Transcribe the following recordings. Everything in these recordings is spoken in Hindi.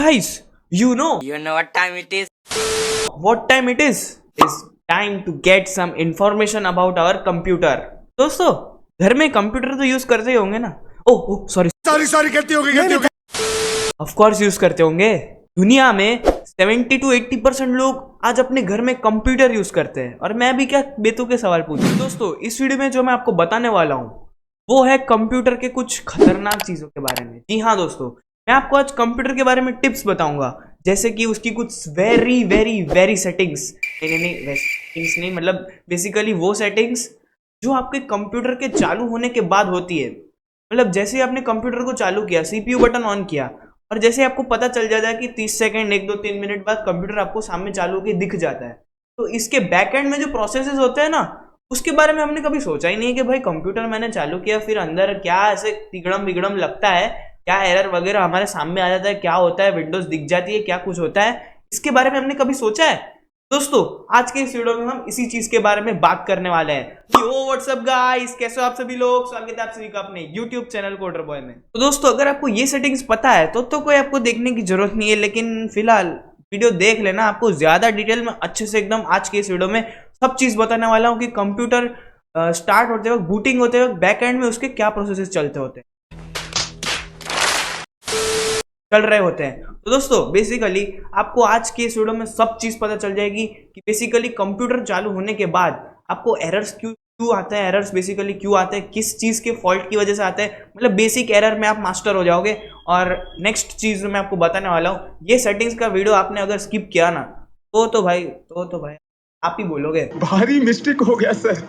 Guys, you know what time it is? what time it is? It's time to get some information about our computer. दोस्तों घर में कंप्यूटर तो यूज करते ही होंगे ना? ओह सॉरी गलती हो गई ऑफ कोर्स यूज करते होंगे। दुनिया में 70 to 80% लोग आज अपने घर में कंप्यूटर यूज करते हैं और मैं भी क्या बेतुके के सवाल पूछूं। दोस्तों इस वीडियो में जो मैं आपको बताने वाला हूं वो है कंप्यूटर के कुछ खतरनाक चीजों के बारे में। जी हाँ दोस्तों, मैं आपको आज कंप्यूटर के बारे में टिप्स बताऊंगा, जैसे कि उसकी कुछ वेरी वेरी वेरी सेटिंग्स नहीं मतलब बेसिकली वो सेटिंग्स जो आपके कंप्यूटर के चालू होने के बाद होती है। मतलब जैसे ही आपने कंप्यूटर को चालू किया, सीपीयू बटन ऑन किया और जैसे आपको पता चल जाता है कि 30 सेकंड 1 2 3 मिनट बाद कंप्यूटर आपको सामने चालू होकर दिख जाता है, तो इसके बैक एंड में जो प्रोसेसेस होते हैं ना उसके बारे में हमने कभी सोचा ही नहीं है कि भाई कंप्यूटर मैंने चालू किया फिर अंदर क्या ऐसे तिगड़म बिगड़म लगता है, क्या एरर वगैरह हमारे सामने आ जाता है, क्या होता है, विंडोज दिख जाती है, क्या कुछ होता है, इसके बारे में हमने कभी सोचा है। दोस्तों आज के इस वीडियो में हम इसी चीज के बारे में बात करने वाले हैं। यो व्हाट्सअप गाइस, कैसे हो आप सभी लोग? स्वागत है आप सभी का अपने YouTube चैनल कोडर बॉय में। तो दोस्तों अगर आपको ये सेटिंग्स पता है तो कोई आपको देखने की जरूरत नहीं है, लेकिन फिलहाल वीडियो देख लेना, आपको ज्यादा डिटेल में अच्छे से एकदम आज के इस वीडियो में सब चीज बताने वाला हूँ कि कंप्यूटर स्टार्ट होते वक्त, बूटिंग होते वक्त बैक एंड में उसके क्या प्रोसेसेस चल रहे होते हैं। तो दोस्तों बेसिकली आपको आज के इस वीडियो में सब चीज पता चल जाएगी कि बेसिकली कंप्यूटर चालू होने के बाद आपको एरर्स क्यों आते हैं, एरर्स बेसिकली क्यों आते हैं, किस चीज के फॉल्ट की वजह से आते हैं। मतलब बेसिक एरर में आप मास्टर हो जाओगे। और नेक्स्ट चीज मैं आपको बताने वाला हूँ, ये सेटिंग्स का वीडियो आपने अगर स्किप किया ना तो भाई आप ही बोलोगे भारी मिस्टेक हो गया सर।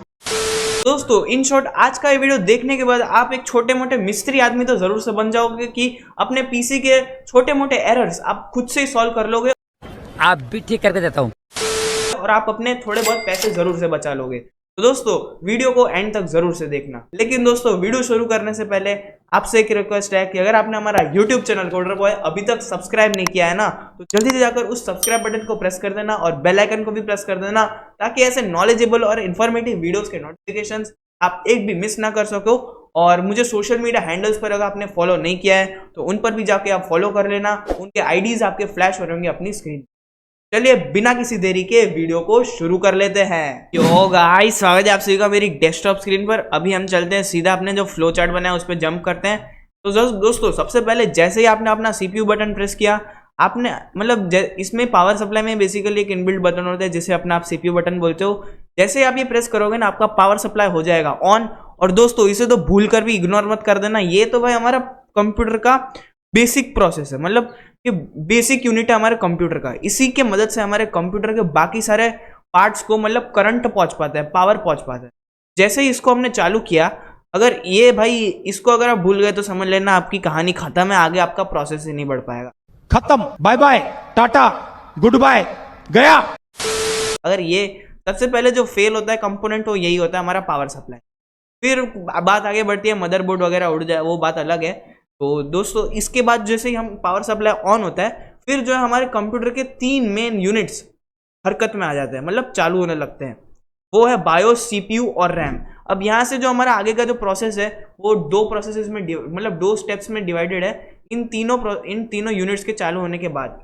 दोस्तों इन शॉर्ट आज का ये वीडियो देखने के बाद आप एक छोटे मोटे मिस्त्री आदमी तो जरूर से बन जाओगे कि अपने पीसी के छोटे मोटे एरर्स आप खुद से ही सॉल्व कर लोगे। आप भी ठीक करके देता हूँ और आप अपने थोड़े बहुत पैसे जरूर से बचा लोगे। तो दोस्तों वीडियो को एंड तक जरूर से देखना। लेकिन दोस्तों वीडियो शुरू करने से पहले आपसे एक रिक्वेस्ट है कि अगर आपने हमारा YouTube चैनल कोडर बॉय अभी तक सब्सक्राइब नहीं किया है ना, तो जल्दी से जाकर उस सब्सक्राइब बटन को प्रेस कर देना और बेल आइकन को भी प्रेस कर देना, ताकि ऐसे नॉलेजेबल और इन्फॉर्मेटिव वीडियोस के नोटिफिकेशंस आप एक भी मिस ना कर सको। और मुझे सोशल मीडिया हैंडल्स पर अगर आपने फॉलो नहीं किया है तो उन पर भी जाके आप फॉलो कर लेना, उनके आईडीज आपके फ्लैश हो रहे होंगे अपनी स्क्रीन। चलिए बिना किसी देरी के वीडियो को शुरू कर लेते हैं। यो गाइस, स्वागत है आप सभी का मेरी डेस्कटॉप स्क्रीन पर। अभी हम चलते हैं सीधा अपने जो फ्लो चार्ट बनाया है उस पर जंप करते हैं। तो दोस्तों सबसे पहले जैसे ही आपने अपना सीपीयू बटन प्रेस किया, आपने मतलब इसमें पावर सप्लाई में बेसिकली एक इनबिल्ट बटन होता है जिसे अपना आप सीपीयू बटन बोलते हो। जैसे ही आप ये प्रेस करोगे ना आपका पावर सप्लाई हो जाएगा ऑन। और दोस्तों इसे तो भूल कर भी इग्नोर मत कर देना, ये तो भाई हमारा कंप्यूटर का बेसिक प्रोसेस है, मतलब ये बेसिक यूनिट है हमारे कंप्यूटर का। इसी के मदद से हमारे कंप्यूटर के बाकी सारे पार्ट्स को मतलब करंट पहुंच पाता है, पावर पहुंच पाता है। जैसे ही इसको हमने चालू किया, अगर ये भाई इसको अगर आप भूल गए तो समझ लेना आपकी कहानी खत्म है, आगे आपका प्रोसेस ही नहीं बढ़ पाएगा। खत्म, bye bye, ta ta, goodbye, गया। अगर ये सबसे पहले जो फेल होता है कंपोनेंट वो यही होता है हमारा पावर सप्लाई। फिर बात आगे बढ़ती है, मदरबोर्ड वगैरह उड़ जाए वो बात अलग है। तो दोस्तों इसके बाद जैसे ही हम पावर सप्लाई ऑन होता है, फिर जो है हमारे कंप्यूटर के 3 मेन यूनिट्स हरकत में आ जाते हैं, मतलब चालू होने लगते हैं। वो है बायोस, सीपीयू और रैम। अब यहाँ से जो हमारा आगे का जो प्रोसेस है वो 2 प्रोसेसेस में मतलब 2 स्टेप्स में डिवाइडेड है। इन तीनों यूनिट्स के चालू होने के बाद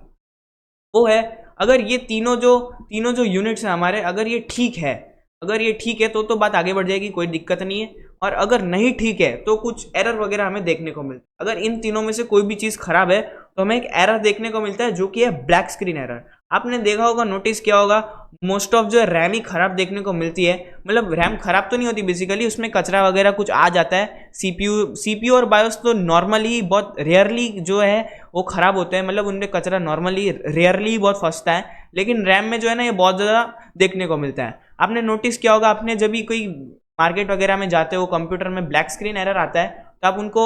वो है, अगर ये तीनों जो यूनिट्स हैं हमारे, अगर ये ठीक है तो बात आगे बढ़ जाएगी, कोई दिक्कत नहीं है। और अगर नहीं ठीक है तो कुछ एरर वगैरह हमें देखने को मिलता है। अगर इन तीनों में से कोई भी चीज़ खराब है तो हमें एक एरर देखने को मिलता है जो कि है ब्लैक स्क्रीन एरर। आपने देखा होगा, नोटिस किया होगा, मोस्ट ऑफ जो रैम ही खराब देखने को मिलती है। मतलब रैम खराब तो नहीं होती, बेसिकली उसमें कचरा वगैरह कुछ आ जाता है। सीपीयू और बायोस तो नॉर्मली बहुत रेयरली जो है वो खराब होते हैं, मतलब उनमें कचरा नॉर्मली रेयरली बहुत फंसता है। लेकिन रैम में जो है ना ये बहुत ज़्यादा देखने को मिलता है। आपने नोटिस किया होगा, आपने जब भी कोई मार्केट वगैरह में जाते हो, कंप्यूटर में ब्लैक स्क्रीन एरर आता है तो आप उनको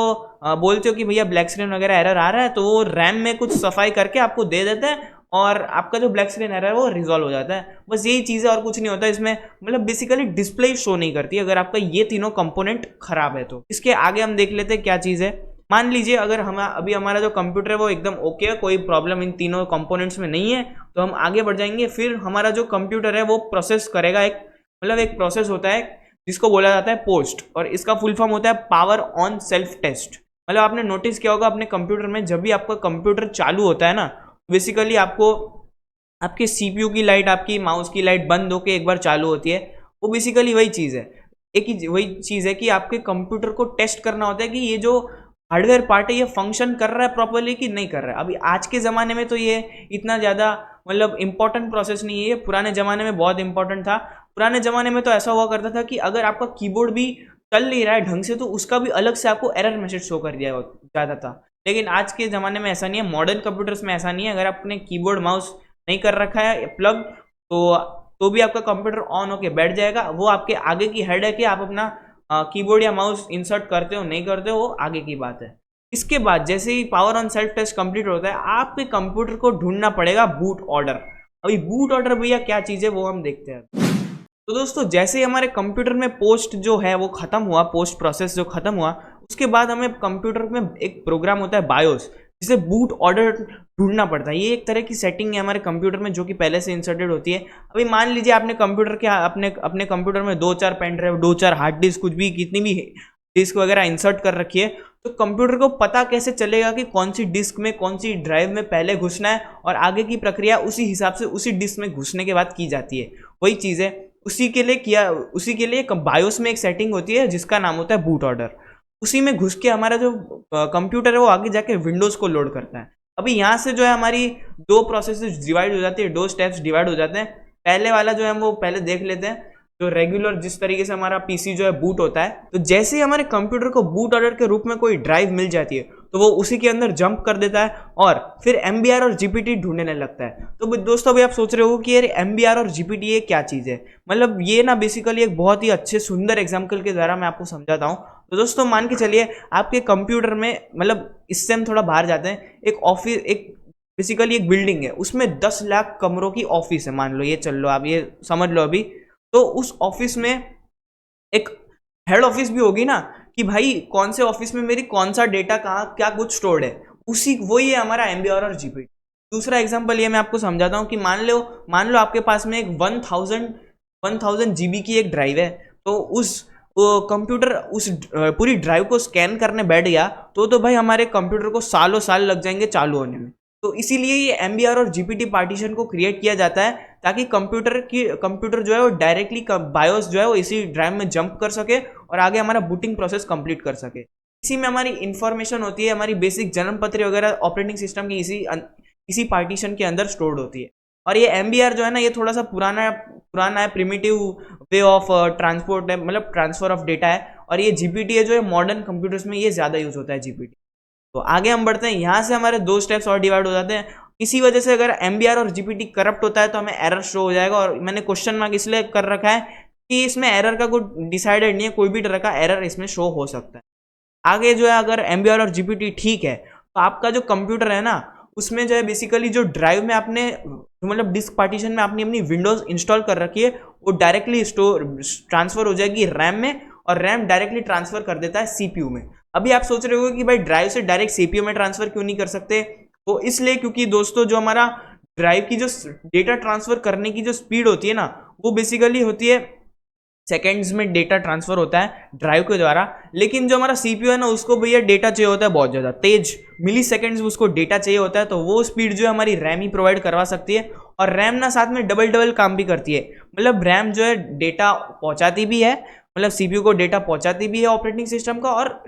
बोलते हो कि भैया ब्लैक स्क्रीन वगैरह एरर आ रहा है, तो वो रैम में कुछ सफाई करके आपको दे देते हैं और आपका जो ब्लैक स्क्रीन एरर है वो रिजॉल्व हो जाता है। बस यही चीज़ है और कुछ नहीं होता इसमें। मतलब बेसिकली डिस्प्ले शो नहीं करती अगर आपका ये तीनों कंपोनेंट खराब है तो। इसके आगे हम देख लेते हैं क्या चीज़ है। मान लीजिए अगर हम अभी हमारा जो कंप्यूटर है वो एकदम ओके है, कोई प्रॉब्लम इन तीनों कंपोनेंट्स में नहीं है, तो हम आगे बढ़ जाएंगे। फिर हमारा जो कंप्यूटर है वो प्रोसेस करेगा, एक प्रोसेस होता है जिसको बोला जाता है पोस्ट, और इसका फुल फॉर्म होता है पावर ऑन सेल्फ टेस्ट। मतलब आपने नोटिस किया होगा अपने कंप्यूटर में, जब भी आपका कंप्यूटर चालू होता है ना, बेसिकली आपको आपके सीपीयू की लाइट, आपकी माउस की लाइट बंद होकर एक बार चालू होती है। वो बेसिकली वही चीज़ है, एक ही वही चीज़ है कि आपके कंप्यूटर को टेस्ट करना होता है कि ये जो हार्डवेयर पार्ट है ये फंक्शन कर रहा है प्रॉपरली कि नहीं कर रहा है। अभी आज के ज़माने में तो ये इतना ज़्यादा मतलब इंपॉर्टेंट प्रोसेस नहीं है, ये पुराने ज़माने में बहुत इंपॉर्टेंट था। पुराने ज़माने में तो ऐसा हुआ करता था कि अगर आपका कीबोर्ड भी चल नहीं रहा है ढंग से तो उसका भी अलग से आपको एरर मैसेज शो कर दिया जाता था। लेकिन आज के ज़माने में ऐसा नहीं है, मॉडर्न कंप्यूटर्स में ऐसा नहीं है। अगर आपने कीबोर्ड माउस नहीं कर रखा है प्लग तो भी आपका कंप्यूटर ऑन होके बैठ जाएगा। वो आपके आगे की हेड है कि आप अपना कीबोर्ड या माउस इंसर्ट करते हो नहीं करते हो, वो आगे की बात है। इसके बाद जैसे ही power on self test complete होता है, आपके कंप्यूटर को ढूंढना पड़ेगा बूट ऑर्डर। अभी बूट ऑर्डर भैया क्या चीज़ है वो हम देखते हैं। तो दोस्तों जैसे ही हमारे कंप्यूटर में पोस्ट जो है वो खत्म हुआ, पोस्ट प्रोसेस जो खत्म हुआ, उसके बाद हमें कंप्यूटर में एक प्रोग्राम होता है बायोस, जिसे बूट ऑर्डर ढूंढना पड़ता है। ये एक तरह की सेटिंग है हमारे कंप्यूटर में जो कि पहले से इंसर्टेड होती है। अभी मान लीजिए आपने कंप्यूटर के अपने कंप्यूटर में 2-4 पेन ड्राइव, 2-4 हार्ड डिस्क, कुछ भी कितनी भी डिस्क वगैरह इंसर्ट कर रखी है, तो कंप्यूटर को पता कैसे चलेगा कि कौन सी डिस्क में कौन सी ड्राइव में पहले घुसना है, और आगे की प्रक्रिया उसी हिसाब से उसी डिस्क में घुसने के बाद की जाती है। वही चीज़ है, उसी के लिए बायोस में एक सेटिंग होती है जिसका नाम होता है बूट ऑर्डर। उसी में घुस के हमारा जो कंप्यूटर है वो आगे जाके विंडोज़ को लोड करता है। अभी यहाँ से जो है हमारी 2 प्रोसेसेस डिवाइड हो जाती है, 2 स्टेप्स डिवाइड हो जाते हैं। पहले वाला जो है वो पहले देख लेते हैं, जो रेगुलर जिस तरीके से हमारा पीसी जो है बूट होता है। तो जैसे ही हमारे कंप्यूटर को बूट ऑर्डर के रूप में कोई ड्राइव मिल जाती है तो वो उसी के अंदर जंप कर देता है और फिर MBR और GPT ढूंढने लगता है। तो दोस्तों अभी आप सोच रहे हो कि यार MBR और GPT ये क्या चीज़ है। मतलब ये ना बेसिकली एक बहुत ही अच्छे सुंदर एग्जाम्पल के द्वारा मैं आपको समझाता हूँ। तो दोस्तों मान के चलिए आपके कंप्यूटर में, मतलब इससे हम थोड़ा बाहर जाते हैं, एक ऑफिस, एक बेसिकली एक बिल्डिंग है, उसमें 10 लाख कमरों की ऑफिस है, मान लो, ये चल लो आप ये समझ लो अभी। तो उस ऑफिस में एक हेड ऑफिस भी होगी ना, कि भाई कौन से ऑफिस में मेरी कौन सा डेटा कहाँ क्या कुछ स्टोर्ड है, वही है हमारा MBR और GPT। दूसरा एग्जांपल ये मैं आपको समझाता हूँ कि मान लो आपके पास में एक 1000 GB की एक ड्राइव है। तो उस कंप्यूटर उस पूरी ड्राइव को स्कैन करने बैठ गया तो भाई हमारे कंप्यूटर को सालों साल लग जाएंगे चालू होने में। तो इसीलिए ये MBR और GPT पार्टीशन को क्रिएट किया जाता है ताकि कंप्यूटर जो है वो डायरेक्टली बायोस जो है वो इसी ड्राइव में जंप कर सके और आगे हमारा बूटिंग प्रोसेस कंप्लीट कर सके। इसी में हमारी इंफॉर्मेशन होती है, हमारी बेसिक जन्म पत्र वगैरह ऑपरेटिंग सिस्टम की इसी पार्टीशन के अंदर स्टोर्ड होती है। और ये MBR जो है ना, ये थोड़ा सा पुराना है, प्रिमिटिव वे ऑफ ट्रांसपोर्ट है, मतलब ट्रांसफर ऑफ डेटा है। और ये GPT है जो है मॉडर्न कंप्यूटर्स में ये ज़्यादा यूज होता है GPT। तो आगे हम बढ़ते हैं, यहाँ से हमारे 2 स्टेप्स और डिवाइड हो जाते हैं। इसी वजह से अगर MBR और GPT करप्ट होता है तो हमें एरर शो हो जाएगा। और मैंने क्वेश्चन मार्क इसलिए कर रखा है कि इसमें एरर का कोई डिसाइडेड नहीं है, कोई भी तरह का एरर इसमें शो हो सकता है। आगे जो है अगर MBR और GPT ठीक है तो आपका जो कंप्यूटर है ना, उसमें जो है बेसिकली जो ड्राइव में आपने, मतलब डिस्क पार्टीशन में आपने अपनी विंडोज इंस्टॉल कर रखी है, वो डायरेक्टली ट्रांसफर हो जाएगी रैम में, और रैम डायरेक्टली ट्रांसफर कर देता है CPU में। अभी आप सोच रहे हो कि भाई ड्राइव से डायरेक्ट CPU में ट्रांसफर क्यों नहीं कर सकते? वो इसलिए क्योंकि दोस्तों जो हमारा ड्राइव की जो डेटा ट्रांसफर करने की जो स्पीड होती है ना, वो बेसिकली होती है सेकेंड्स में डेटा ट्रांसफर होता है ड्राइव के द्वारा। लेकिन जो हमारा CPU है ना, उसको भैया डेटा चाहिए होता है बहुत ज़्यादा तेज, मिली सेकेंड्स उसको डेटा चाहिए होता है। तो वो स्पीड जो है हमारी रैम ही प्रोवाइड करवा सकती है। और रैम ना साथ में डबल काम भी करती है, मतलब रैम जो है डेटा पहुंचाती भी है, मतलब CPU को डेटा पहुंचाती भी है ऑपरेटिंग सिस्टम का, और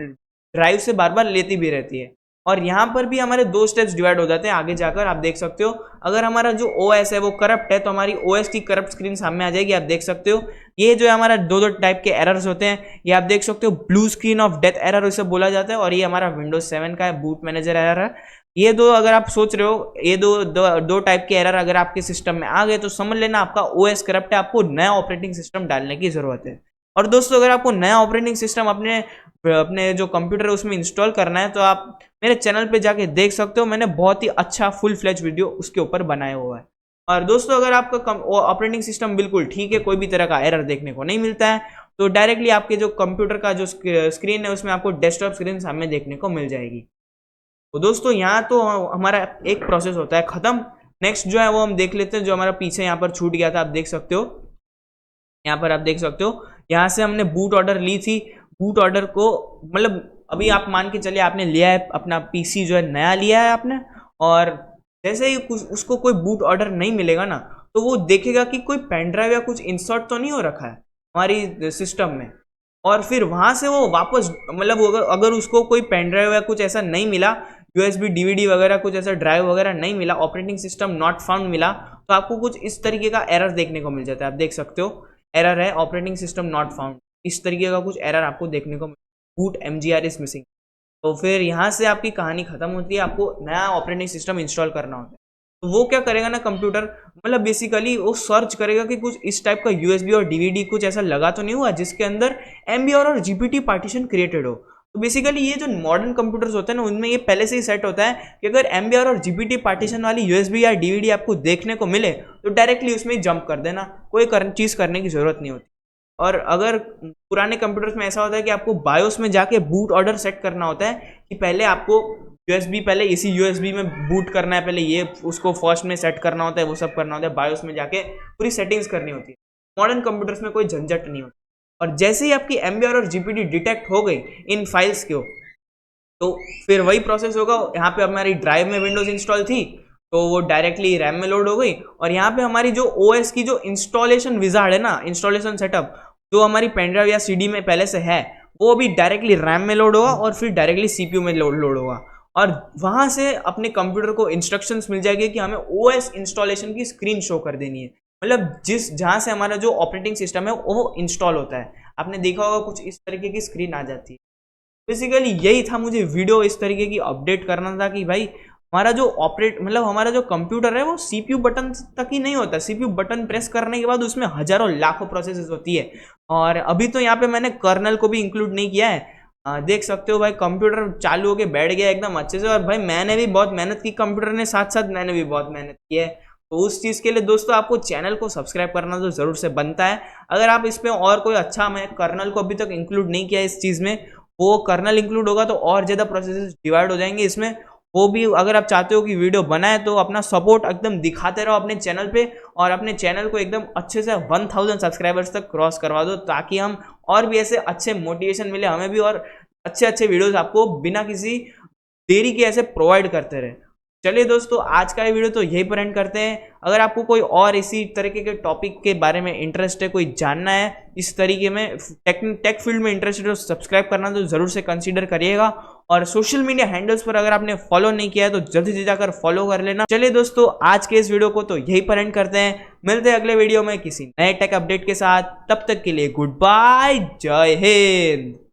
ड्राइव से बार बार लेती भी रहती है। और यहाँ पर भी हमारे 2 स्टेप्स डिवाइड हो जाते हैं। आगे जाकर आप देख सकते हो, अगर हमारा जो OS है वो करप्ट है तो हमारी OS की करप्ट स्क्रीन सामने आ जाएगी। आप देख सकते हो ये जो है हमारा 2 टाइप के एरर्स होते हैं। ये आप देख सकते हो, blue screen of death error इसे बोला जाता है, और ये हमारा विंडोज 7 का है, बूट मैनेजर एरर है। ये 2 अगर आप सोच रहे हो, ये दो टाइप के एरर अगर आपके सिस्टम में आ गए तो समझ लेना आपका OS करप्ट है, आपको नया ऑपरेटिंग सिस्टम डालने की जरूरत है। और दोस्तों अगर आपको नया ऑपरेटिंग सिस्टम अपने जो कंप्यूटर है उसमें इंस्टॉल करना है तो आप मेरे चैनल पे जाके देख सकते हो, मैंने बहुत ही अच्छा फुल फ्लेज वीडियो उसके ऊपर बनाया हुआ है। और दोस्तों अगर आपका ऑपरेटिंग सिस्टम बिल्कुल ठीक है, कोई भी तरह का एरर देखने को नहीं मिलता है, तो डायरेक्टली आपके जो कंप्यूटर का जो स्क्रीन है उसमें आपको डेस्कटॉप स्क्रीन सामने देखने को मिल जाएगी। तो दोस्तों यहाँ तो हमारा एक प्रोसेस होता है खत्म। नेक्स्ट जो है वो हम देख लेते हैं, जो हमारा पीछे यहाँ पर छूट गया था। आप देख सकते हो, यहाँ पर आप देख सकते हो, यहाँ से हमने बूट ऑर्डर ली थी। बूट ऑर्डर को, मतलब अभी आप मान के चलिए आपने लिया है अपना पीसी जो है नया लिया है आपने, और जैसे ही उसको कोई बूट ऑर्डर नहीं मिलेगा ना, तो वो देखेगा कि कोई पेन ड्राइव या कुछ इंसर्ट तो नहीं हो रखा है हमारी सिस्टम में, और फिर वहां से वो वापस मतलब अगर उसको कोई पेन ड्राइव या कुछ ऐसा नहीं मिला, यूएसबी डीवीडी वगैरह कुछ ऐसा ड्राइव वगैरह नहीं मिला, ऑपरेटिंग सिस्टम नॉट फाउंड मिला, तो आपको कुछ इस तरीके का एरर देखने को मिल जाता है। आप देख सकते हो एरर है ऑपरेटिंग सिस्टम नॉट फाउंड, इस तरीके का कुछ एरर आपको देखने को, बूट MGR इज मिसिंग। तो फिर यहाँ से आपकी कहानी खत्म होती है, आपको नया ऑपरेटिंग सिस्टम इंस्टॉल करना होता है। तो वो क्या करेगा ना कंप्यूटर, मतलब बेसिकली वो सर्च करेगा कि कुछ इस टाइप का यूएसबी और डीवीडी कुछ ऐसा लगा तो नहीं हुआ जिसके अंदर MBR और GPT पार्टीशन क्रिएटेड हो। तो बेसिकली ये जो मॉडर्न कंप्यूटर्स होते हैं ना, उनमें ये पहले से ही सेट होता है कि अगर MBR और GPT पार्टीशन वाली यूएसबी या डीवीडी आपको देखने को मिले तो डायरेक्टली उसमें ही जंप कर देना, कोई चीज़ करने की जरूरत नहीं होती। और अगर पुराने कंप्यूटर्स में ऐसा होता है कि आपको बायोस में जाके बूट ऑर्डर सेट करना होता है कि पहले आपको यूएसबी पहले इसी यूएसबी में बूट करना है, पहले ये उसको फर्स्ट में सेट करना होता है, वो सब करना होता है, बायोस में जाके पूरी सेटिंग्स करनी होती है। मॉडर्न कंप्यूटर्स में कोई झंझट नहीं होती, और जैसे ही आपकी MBR और GPT डिटेक्ट हो गई इन फाइल्स को, तो फिर वही प्रोसेस होगा। यहाँ पे हमारी ड्राइव में विंडोज इंस्टॉल थी तो वो डायरेक्टली रैम में लोड हो गई, और यहाँ पे हमारी जो OS की जो इंस्टॉलेशन विजार्ड है ना, इंस्टॉलेशन सेटअप जो हमारी पेनड्राइव या CD में पहले से है, वो अभी डायरेक्टली रैम में लोड होगा और फिर डायरेक्टली CPU में लोड होगा, और वहां से अपने कंप्यूटर को इंस्ट्रक्शंस मिल जाएगी कि हमें OS इंस्टॉलेशन की स्क्रीन शो कर देनी है, मतलब जहां से हमारा जो ऑपरेटिंग सिस्टम है वो इंस्टॉल होता है। आपने देखा होगा कुछ इस तरीके की स्क्रीन आ जाती है। बेसिकली यही था, मुझे वीडियो इस तरीके की अपडेट करना था कि भाई हमारा जो हमारा जो कंप्यूटर है वो CPU बटन तक ही नहीं होता, CPU बटन प्रेस करने के बाद उसमें हजारों लाखों प्रोसेसेस होती है। और अभी तो यहाँ पे मैंने कर्नल को भी इंक्लूड नहीं किया है, देख सकते हो भाई कंप्यूटर चालू होके बैठ गया एकदम अच्छे से, और भाई मैंने भी बहुत मेहनत की, कंप्यूटर ने साथ साथ मैंने भी बहुत मेहनत की है। तो उस चीज़ के लिए दोस्तों आपको चैनल को सब्सक्राइब करना तो ज़रूर से बनता है। अगर आप इसमें और कोई अच्छा, मैं कर्नल को अभी तक इंक्लूड नहीं किया इस चीज़ में, वो कर्नल इंक्लूड होगा तो और ज़्यादा प्रोसेसेस डिवाइड हो जाएंगे इसमें। वो भी अगर आप चाहते हो कि वीडियो बनाए तो अपना सपोर्ट एकदम दिखाते रहो अपने चैनल पे, और अपने चैनल को एकदम अच्छे से 1000 सब्सक्राइबर्स तक क्रॉस करवा दो, ताकि हम और भी ऐसे अच्छे मोटिवेशन मिले हमें भी, और अच्छे अच्छे वीडियोस आपको बिना किसी देरी के ऐसे प्रोवाइड करते रहे। चलिए दोस्तों, आज का ये वीडियो तो यहीं पर एंड करते हैं। अगर आपको कोई और इसी तरीके के टॉपिक के बारे में इंटरेस्ट है, कोई जानना है इस तरीके में, टेक फील्ड में इंटरेस्टेड हो, सब्सक्राइब करना तो जरूर से कंसीडर करिएगा। और सोशल मीडिया हैंडल्स पर अगर आपने फॉलो नहीं किया है तो जल्दी से जाकर फॉलो कर लेना। चलिए दोस्तों, आज के इस वीडियो को तो यहीं पर एंड करते हैं, मिलते हैं अगले वीडियो में किसी नए टेक अपडेट के साथ। तब तक के लिए गुड बाय, जय हिंद।